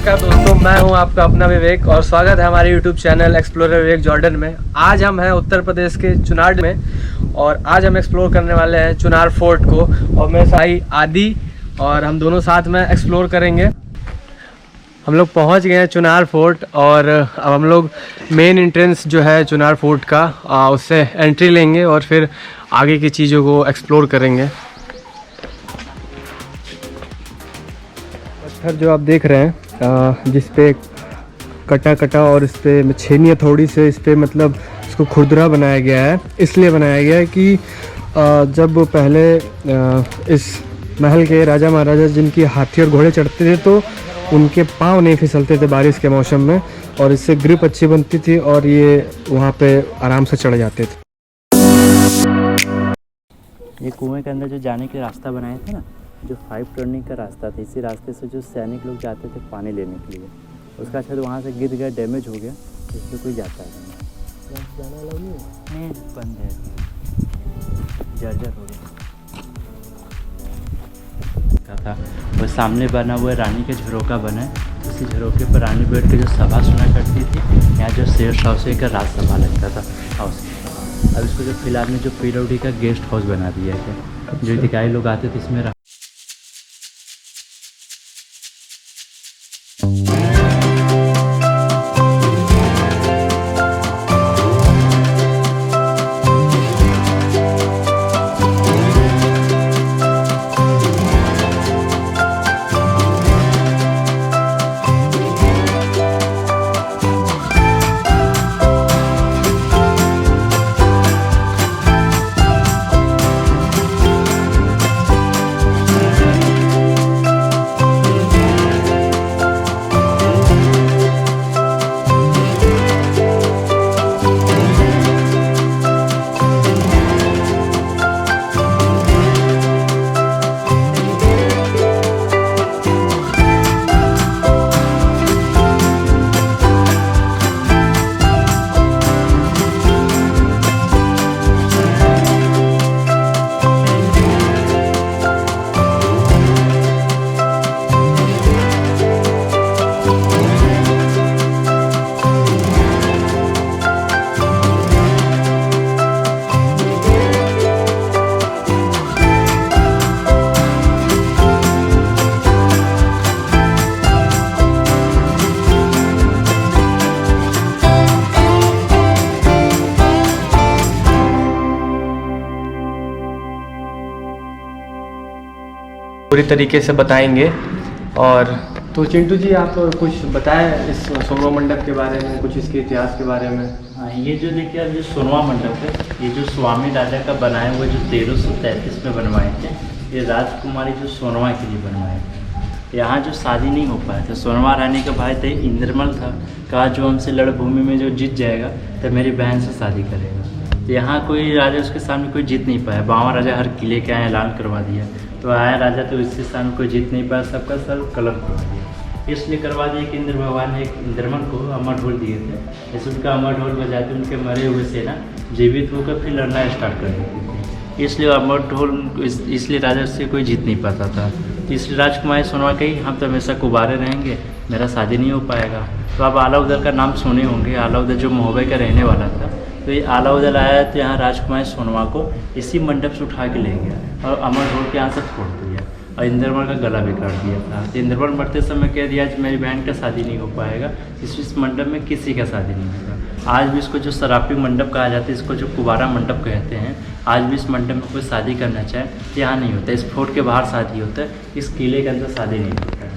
नमस्कार दोस्तों, मैं हूं आपका अपना विवेक और स्वागत है हमारे YouTube चैनल एक्सप्लोरर विवेक जॉर्डन में। आज हम हैं उत्तर प्रदेश के चुनार में और आज हम एक्सप्लोर करने वाले हैं चुनार फोर्ट को। और मेरे भाई आदि और हम दोनों साथ में एक्सप्लोर करेंगे। हम लोग पहुंच गए हैं चुनार फोर्ट और अब हम लोग मेन एंट्रेंस जो है चुनार फोर्ट का उससे एंट्री लेंगे और फिर आगे की चीज़ों को एक्सप्लोर करेंगे। पत्थर जो आप देख रहे हैं जिस पे कटा और इस पे छेनी हथौड़ी से इस पे मतलब इसको खुरदरा बनाया गया है। इसलिए बनाया गया है कि जब पहले इस महल के राजा महाराजा जिनकी हाथी और घोड़े चढ़ते थे तो उनके पाँव नहीं फिसलते थे बारिश के मौसम में और इससे ग्रिप अच्छी बनती थी और ये वहाँ पे आराम से चढ़ जाते थे। ये कुएं के अंदर जो जाने के रास्ता बनाए थे ना, जो 5 टर्निंग का रास्ता था, इसी रास्ते से जो सैनिक लोग जाते थे पानी लेने के लिए, उसका शायद वहाँ से गिर गया, डैमेज हो गया, इसलिए कोई जाता नहीं, बंद है, जर्जर हो गया था। वो सामने बना हुआ रानी के झरोका बना है, उसी झरोके पर रानी बैठ के जो सभा सुना करती थी। यहाँ जो शेर शाह का राजसभा लगता था हाउस। अब इसको जो फिलहाल में जो पीडब्ल्यूडी का गेस्ट हाउस बना दिया है, जो अधिकारी लोग आते थे इसमें। पूरी तरीके से बताएंगे। और तो चिंटू जी आप कुछ बताएं इस सोनवा मंडप के बारे में, कुछ इसके इतिहास के बारे में। हाँ, ये जो देखिए अब जो सोनवा मंडप है, ये जो स्वामी राजा का बनाया हुआ जो 1333 में बनवाए थे, ये राजकुमारी जो सोनवा के लिए बनवाए थे। यहाँ जो शादी नहीं हो पाया था, सोनवा रानी का भाई थे इंद्रमल था, कहा जो हमसे लड़भूमि में जो जीत जाएगा तो मेरी बहन से शादी करेगा। तो यहाँ कोई राजा उसके सामने कोई जीत नहीं पाया। बावा राजा हर किले के आए, ऐलान करवा दिया, तो आया राजा तो इसके सामने कोई जीत नहीं पाया, सबका सब कलम करवा दिया। इसलिए करवा दिया कि इंद्र भगवान ने एक इंद्रमल को अमर ढोल दिए थे, जैसे उनका अमर ढोल बजाते उनके मरे हुए सेना जीवित होकर फिर लड़ना स्टार्ट कर देती थी। इसलिए अमर ढोल, इसलिए राजा से कोई जीत नहीं पाता था। तो इसलिए राजकुमारी सोनवा कही हम तो हमेशा कुबारे रहेंगे, मेरा शादी नहीं हो पाएगा। तो आप आलाउदल का नाम सुने होंगे, आलाउदल जो महोबे का रहने वाला था। तो ये आलाउदल आया तो यहाँ राजकुमारी सोनवा को इसी मंडप से उठा के ले गया और अमर ढोल के यहाँ से फोड़ दिया और इंद्रमल का गला भी काट दिया था। तो इंद्रमल मरते समय कह दिया कि मेरी बहन का शादी नहीं हो पाएगा, इस मंडप में किसी का शादी नहीं होगा। आज भी इसको जो सरापी मंडप कहा जाता है, इसको जो कुबारा मंडप कहते हैं, आज भी इस मंडप में कोई शादी करना चाहे तो यहाँ नहीं होता। इस फोर्ट के बाहर शादी होता है, इस किले के अंदर शादी नहीं होता है।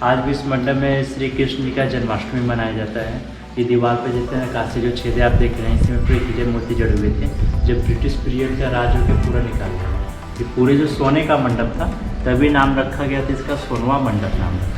आज भी इस मंडप में श्री कृष्ण जी का जन्माष्टमी मनाया जाता है। ये दीवार पे जितने नक्काशी जो छेदे आप देख रहे हैं, इसमें पूरे हीरे मोती जड़े हुए थे जब ब्रिटिश पीरियड का राज होकर पूरा निकाला। ये पूरे जो सोने का मंडप था, तभी नाम रखा गया था इसका, सोनवा मंडप नाम रखा गया।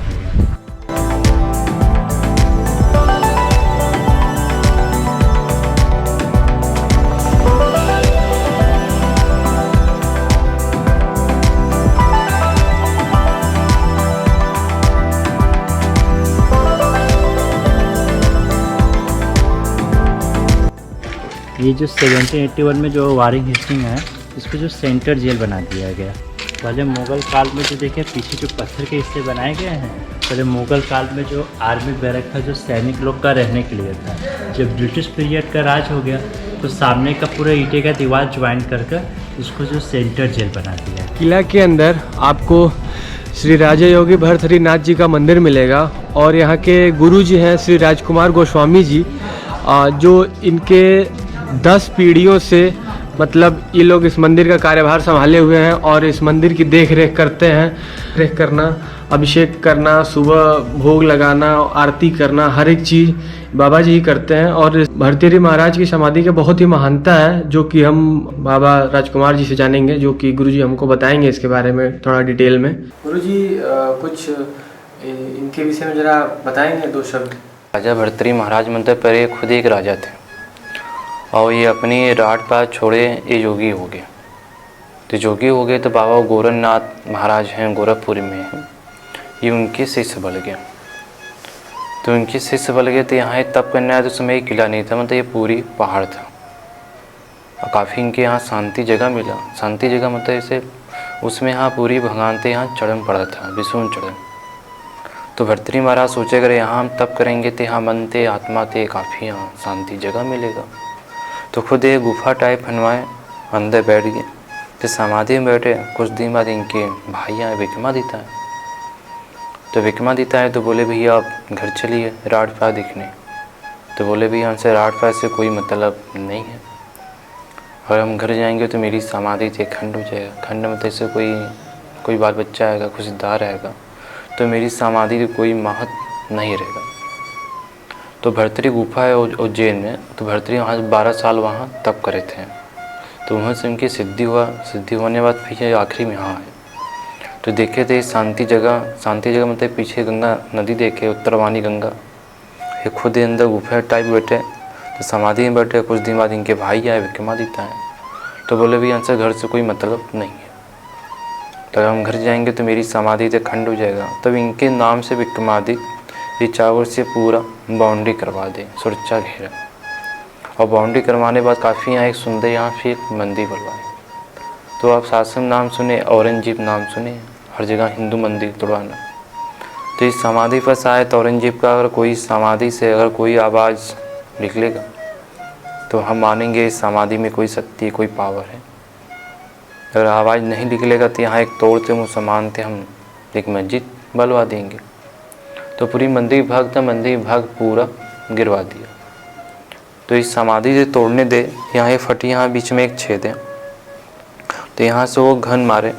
ये जो 1781 में जो वारिंग हेस्टिंग है, इसको जो सेंटर जेल बना दिया गया। पहले मुग़ल काल में जो देखिए पीछे जो पत्थर के हिस्से बनाए गए हैं, पहले मुग़ल काल में जो आर्मी बैरक था, जो सैनिक लोग का रहने के लिए था। जब ब्रिटिश पीरियड का राज हो गया तो सामने का पूरा ईंटे का दीवार ज्वाइन कर इसको जो सेंटर जेल बना दिया। किला के अंदर आपको श्री राजा योगी भर्तृहरिनाथ जी का मंदिर मिलेगा और यहाँ के गुरु जी हैं श्री राजकुमार गोस्वामी जी, जो इनके 10 पीढ़ियों से मतलब ये लोग इस मंदिर का कार्यभार संभाले हुए हैं और इस मंदिर की देख रेख करते हैं। देख करना, अभिषेक करना, सुबह भोग लगाना, आरती करना, हर एक चीज़ बाबा जी ही करते हैं। और भर्तृहरि महाराज की समाधि के बहुत ही महानता है, जो कि हम बाबा राजकुमार जी से जानेंगे, जो कि गुरु जी हमको बताएंगे इसके बारे में थोड़ा डिटेल में। गुरु जी कुछ इनके विषय में जरा बताएंगे 2 शब्द। राजा भर्तृहरि महाराज मतलब पहले खुद एक राजा थे और ये अपनी राज पात छोड़े ये योगी हो गए। तो योगी हो गए तो बाबा गोरखनाथ महाराज हैं, गोरखपुर में हैं, ये उनके शिष्य बन गए। तो उनके शिष्य बन गए तो यहाँ तप करने आए तो समय एक किला नहीं था, मतलब ये पूरी पहाड़ था और काफ़ी इनके यहाँ शांति जगह मिला। शांति जगह मतलब ऐसे उसमें यहाँ पूरी भगवान थे, यहाँ चढ़न पड़ा था, विष्णु चढ़न। तो भर्तृहरि महाराज सोचे अगर यहाँ हम तप करेंगे तो यहाँ मन थे, आत्मा थे, काफ़ी यहाँ शांति जगह मिलेगा। तो खुद एक गुफा टाइप बनवाए, अंदर बैठ गए। तो समाधि में बैठे, कुछ दिन बाद इनके भाई आए विक्रमादित्य है। तो विक्रमादित्य है तो बोले भैया आप घर चलिए राजपाट दिखने। तो बोले भैया हमसे राजपाट से कोई मतलब नहीं है, और हम घर जाएंगे तो मेरी समाधि से खंड हो जाएगा। खंड मतलब ऐसे कोई बाल बच्चा आएगा, खुशदार आएगा, तो मेरी समाधि तो कोई महत्व नहीं रहेगा। तो भर्तृहरि गुफा है उज्जैन में, तो भर्तृहरि वहाँ 12 साल वहाँ तप करे थे। तो वहाँ से उनकी सिद्धि हुआ। सिद्धि होने के बाद फिर आखिरी में यहाँ आए तो देखे थे शांति जगह मतलब पीछे गंगा नदी देखे, उत्तरवाणी गंगा। ये खुद अंदर गुफा टाइप बैठे, तो समाधि में बैठे। कुछ दिन बाद इनके भाई आए विक्रमादित्य आए, तो बोले भैया हमसे घर से कोई मतलब नहीं है, तो हम घर जाएंगे तो मेरी समाधि से खंड हो जाएगा। तब इनके नाम से विक्रमादित्य ये चावल से पूरा बाउंड्री करवा दे, सुरक्षा घेरा। और बाउंड्री करवाने के बाद काफ़ी यहाँ एक सुंदर यहाँ फिर एक मंदिर बनवाए। तो आप शासन नाम सुने, औरंगजेब नाम सुने, हर जगह हिंदू मंदिर तोड़वाना। तो इस समाधि पर शायद औरंगजेब का अगर कोई समाधि से अगर कोई आवाज़ निकलेगा तो हम मानेंगे इस समाधि में कोई शक्ति, कोई पावर है। अगर आवाज़ नहीं निकलेगा तो यहाँ एक तोड़ते मुसलमान थे, हम एक मस्जिद बनवा देंगे। तो पूरी मंदिर भाग था, मंदिर भाग पूरा गिरवा दिया। तो इस समाधि से तोड़ने दे, यहाँ एक फटी, यहाँ बीच में एक छेद है, तो यहाँ से वो घन मारे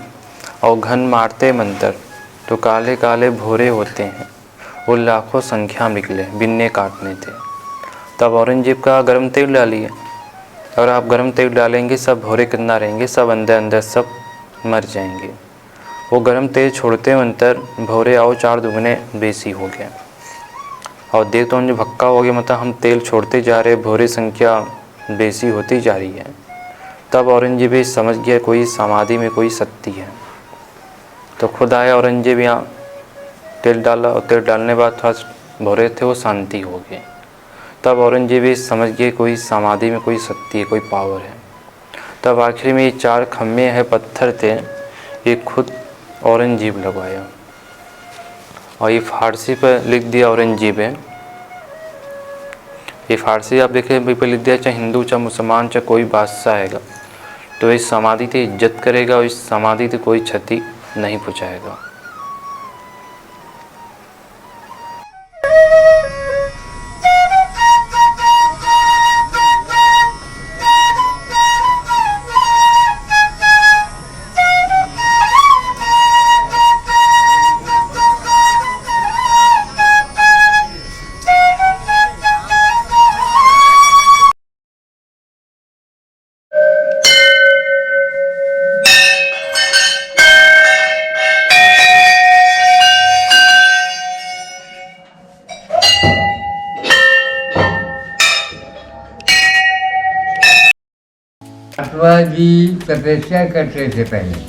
और घन मारते मंत्र तो काले काले भोरे होते हैं, वो लाखों संख्या में निकले, बिन्ने काटने थे। तब औरंगजेब का गर्म तेल डालिए, अगर आप गर्म तेल डालेंगे सब भोरे कितना रहेंगे, सब अंदर अंदर सब मर जाएंगे। वो गर्म तेल छोड़ते मंत्र भोरे आओ 4 दुगने बेसी हो गया। और देख तो जो भक्का हो गया, मतलब हम तेल छोड़ते जा रहे, भोरे संख्या बेसी होती जा रही है। तब औरंगजेब समझ गया कोई समाधि में कोई शक्ति है। तो खुद आया औरंगजेब, यहाँ तेल डाला और तेल डालने के बाद थोड़ा भोरे थे वो शांति हो गए। तब औरंगजेब समझ गए कोई समाधि में कोई शक्ति है, कोई पावर है। तब आखिर में ये 4 खम्भे हैं पत्थर थे, ये खुद औरंगजेब लगवाया और ये फारसी पर लिख दिया औरंगजेब है। ये फारसी आप देखें भाई पर लिख दिया, चाहे हिंदू चाहे मुसलमान चाहे कोई बादशाह आएगा तो इस समाधि की इज्जत करेगा और इस समाधि की कोई क्षति नहीं पहुँचाएगा। महात्मा जी तपस्या करते थे पहले,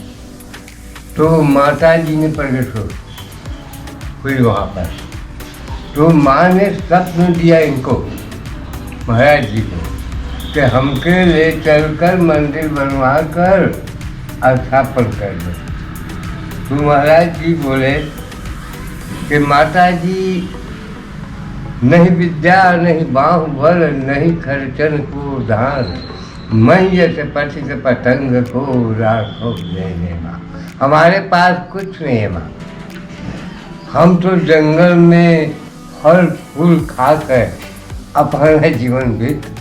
तो माता जी ने प्रकट हुई वहाँ पर। तो माँ ने स्वप्न दिया इनको, महाराज जी को, कि हमके ले चलकर मंदिर बनवा कर स्थापन कर दो। तो महाराज जी बोले कि माता जी नहीं विद्या नहीं बाहुबल नहीं खर्चन को दान मैं जैसे पति से पतंग को राखो लेने माँ। हमारे पास कुछ नहीं है माँ, हम तो जंगल में फल फूल खाकर अपना जीवन व्यतीत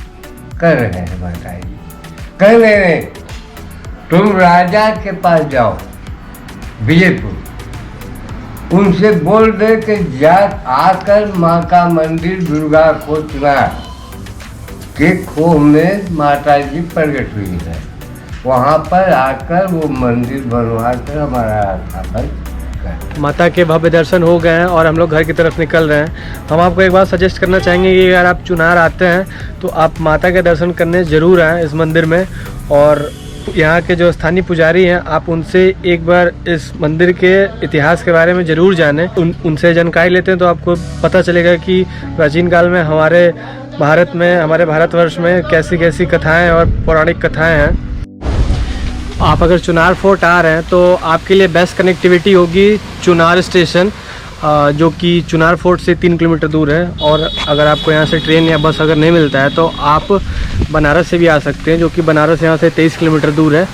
कर रहे हैं माता जी। कह रहे तुम राजा के पास जाओ विजयपुर, उनसे बोल दे कि जा आकर माँ का मंदिर दुर्गा को चुनार के खोह में माता जी प्रकट हुई है, वहाँ पर आकर वो मंदिर बनवा कर हमारा स्थापन कर। माता के भव्य दर्शन हो गए हैं और हम लोग घर की तरफ निकल रहे हैं। हम आपको एक बात सजेस्ट करना चाहेंगे कि अगर आप चुनार आते हैं तो आप माता के दर्शन करने ज़रूर आएँ इस मंदिर में, और यहाँ के जो स्थानीय पुजारी हैं आप उनसे एक बार इस मंदिर के इतिहास के बारे में ज़रूर जानें। उनसे जानकारी लेते हैं तो आपको पता चलेगा कि प्राचीन काल में हमारे भारत में, हमारे भारतवर्ष में कैसी कैसी कथाएं और पौराणिक कथाएं हैं। आप अगर चुनार फोर्ट आ रहे हैं तो आपके लिए बेस्ट कनेक्टिविटी होगी चुनार स्टेशन, जो कि चुनार फोर्ट से 3 किलोमीटर दूर है। और अगर आपको यहाँ से ट्रेन या बस अगर नहीं मिलता है तो आप बनारस से भी आ सकते हैं, जो कि बनारस यहाँ से 23 किलोमीटर दूर है।